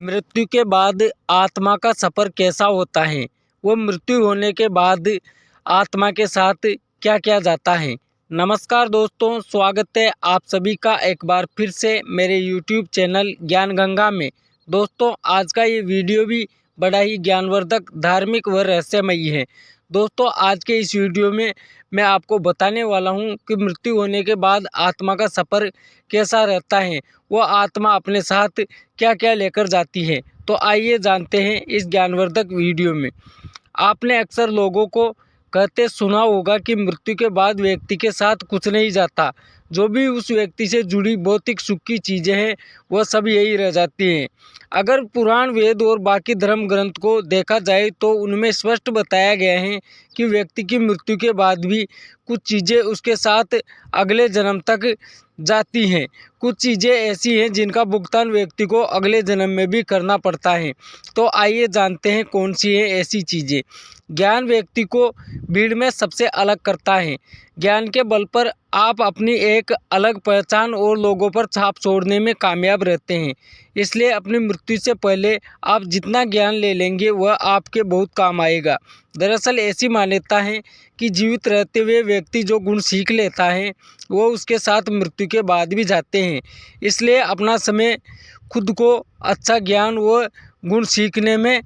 मृत्यु के बाद आत्मा का सफ़र कैसा होता है, वो मृत्यु होने के बाद आत्मा के साथ क्या किया जाता है। नमस्कार दोस्तों, स्वागत है आप सभी का एक बार फिर से मेरे YouTube चैनल ज्ञान गंगा में। दोस्तों, आज का ये वीडियो भी बड़ा ही ज्ञानवर्धक, धार्मिक व रहस्यमयी है। दोस्तों, आज के इस वीडियो में मैं आपको बताने वाला हूँ कि मृत्यु होने के बाद आत्मा का सफ़र कैसा रहता है, वो आत्मा अपने साथ क्या क्या लेकर जाती है। तो आइए जानते हैं इस ज्ञानवर्धक वीडियो में। आपने अक्सर लोगों को कहते सुना होगा कि मृत्यु के बाद व्यक्ति के साथ कुछ नहीं जाता, जो भी उस व्यक्ति से जुड़ी भौतिक सुख की चीज़ें हैं वह सब यही रह जाती हैं। अगर पुराण, वेद और बाकी धर्म ग्रंथ को देखा जाए तो उनमें स्पष्ट बताया गया है कि व्यक्ति की मृत्यु के बाद भी कुछ चीज़ें उसके साथ अगले जन्म तक जाती हैं। कुछ चीज़ें ऐसी हैं जिनका भुगतान व्यक्ति को अगले जन्म में भी करना पड़ता है। तो आइए जानते हैं कौन सी है ऐसी चीज़ें। ज्ञान व्यक्ति को भीड़ में सबसे अलग करता है। ज्ञान के बल पर आप अपनी एक अलग पहचान और लोगों पर छाप छोड़ने में कामयाब रहते हैं। इसलिए अपनी मृत्यु से पहले आप जितना ज्ञान ले लेंगे वह आपके बहुत काम आएगा। दरअसल ऐसी मान्यता है कि जीवित रहते हुए व्यक्ति जो गुण सीख लेता है वो उसके साथ मृत्यु के बाद भी जाते हैं। इसलिए अपना समय खुद को अच्छा ज्ञान व गुण सीखने में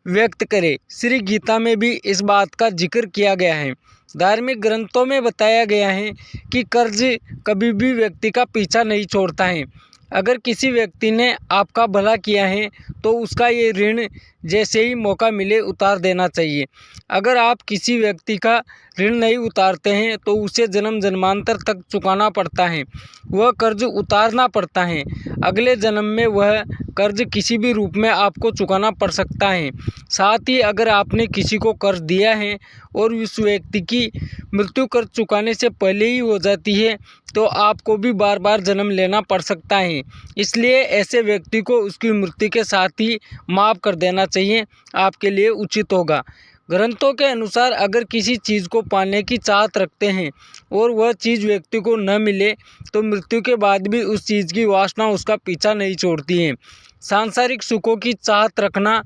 व्यक्त करे। श्री गीता में भी इस बात का जिक्र किया गया है। धार्मिक ग्रंथों में बताया गया है कि कर्ज कभी भी व्यक्ति का पीछा नहीं छोड़ता है। अगर किसी व्यक्ति ने आपका भला किया है तो उसका ये ऋण जैसे ही मौका मिले उतार देना चाहिए। अगर आप किसी व्यक्ति का ऋण नहीं उतारते हैं तो उसे जन्म जन्मांतर तक चुकाना पड़ता है, वह कर्ज उतारना पड़ता है। अगले जन्म में वह कर्ज किसी भी रूप में आपको चुकाना पड़ सकता है। साथ ही अगर आपने किसी को कर्ज दिया है और उस व्यक्ति की मृत्यु कर्ज चुकाने से पहले ही हो जाती है तो आपको भी बार बार जन्म लेना पड़ सकता है। इसलिए ऐसे व्यक्ति को उसकी मृत्यु के साथ ही माफ़ कर देना चाहिए, आपके लिए उचित होगा। ग्रंथों के अनुसार अगर किसी चीज़ को पाने की चाहत रखते हैं और वह चीज़ व्यक्ति को न मिले तो मृत्यु के बाद भी उस चीज़ की वासना उसका पीछा नहीं छोड़ती है। सांसारिक सुखों की चाहत रखना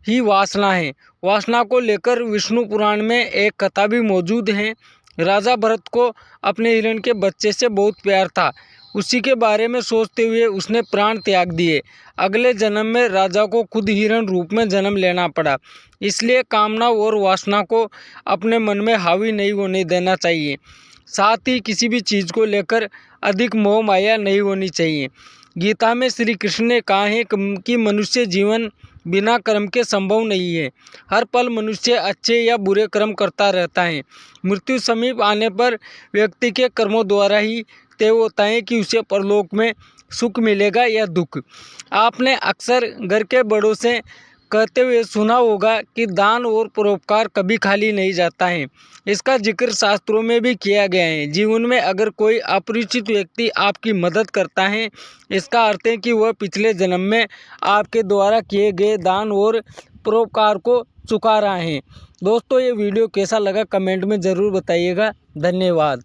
ही वासना है। वासना को लेकर विष्णु पुराण में एक कथा भी मौजूद है। राजा भरत को अपने हिरण के बच्चे से बहुत प्यार था। उसी के बारे में सोचते हुए उसने प्राण त्याग दिए। अगले जन्म में राजा को खुद हिरण रूप में जन्म लेना पड़ा। इसलिए कामना और वासना को अपने मन में हावी नहीं होने देना चाहिए। साथ ही किसी भी चीज़ को लेकर अधिक मोह माया नहीं होनी चाहिए। गीता में श्री कृष्ण ने कहा है कि मनुष्य जीवन बिना कर्म के संभव नहीं है। हर पल मनुष्य अच्छे या बुरे कर्म करता रहता है। मृत्यु समीप आने पर व्यक्ति के कर्मों द्वारा ही तय होता है कि उसे परलोक में सुख मिलेगा या दुख। आपने अक्सर घर के बड़ों से कहते हुए सुना होगा कि दान और परोपकार कभी खाली नहीं जाता है। इसका जिक्र शास्त्रों में भी किया गया है। जीवन में अगर कोई अपरिचित व्यक्ति आपकी मदद करता है, इसका अर्थ है कि वह पिछले जन्म में आपके द्वारा किए गए दान और परोपकार को चुका रहा है। दोस्तों, ये वीडियो कैसा लगा कमेंट में ज़रूर बताइएगा। धन्यवाद।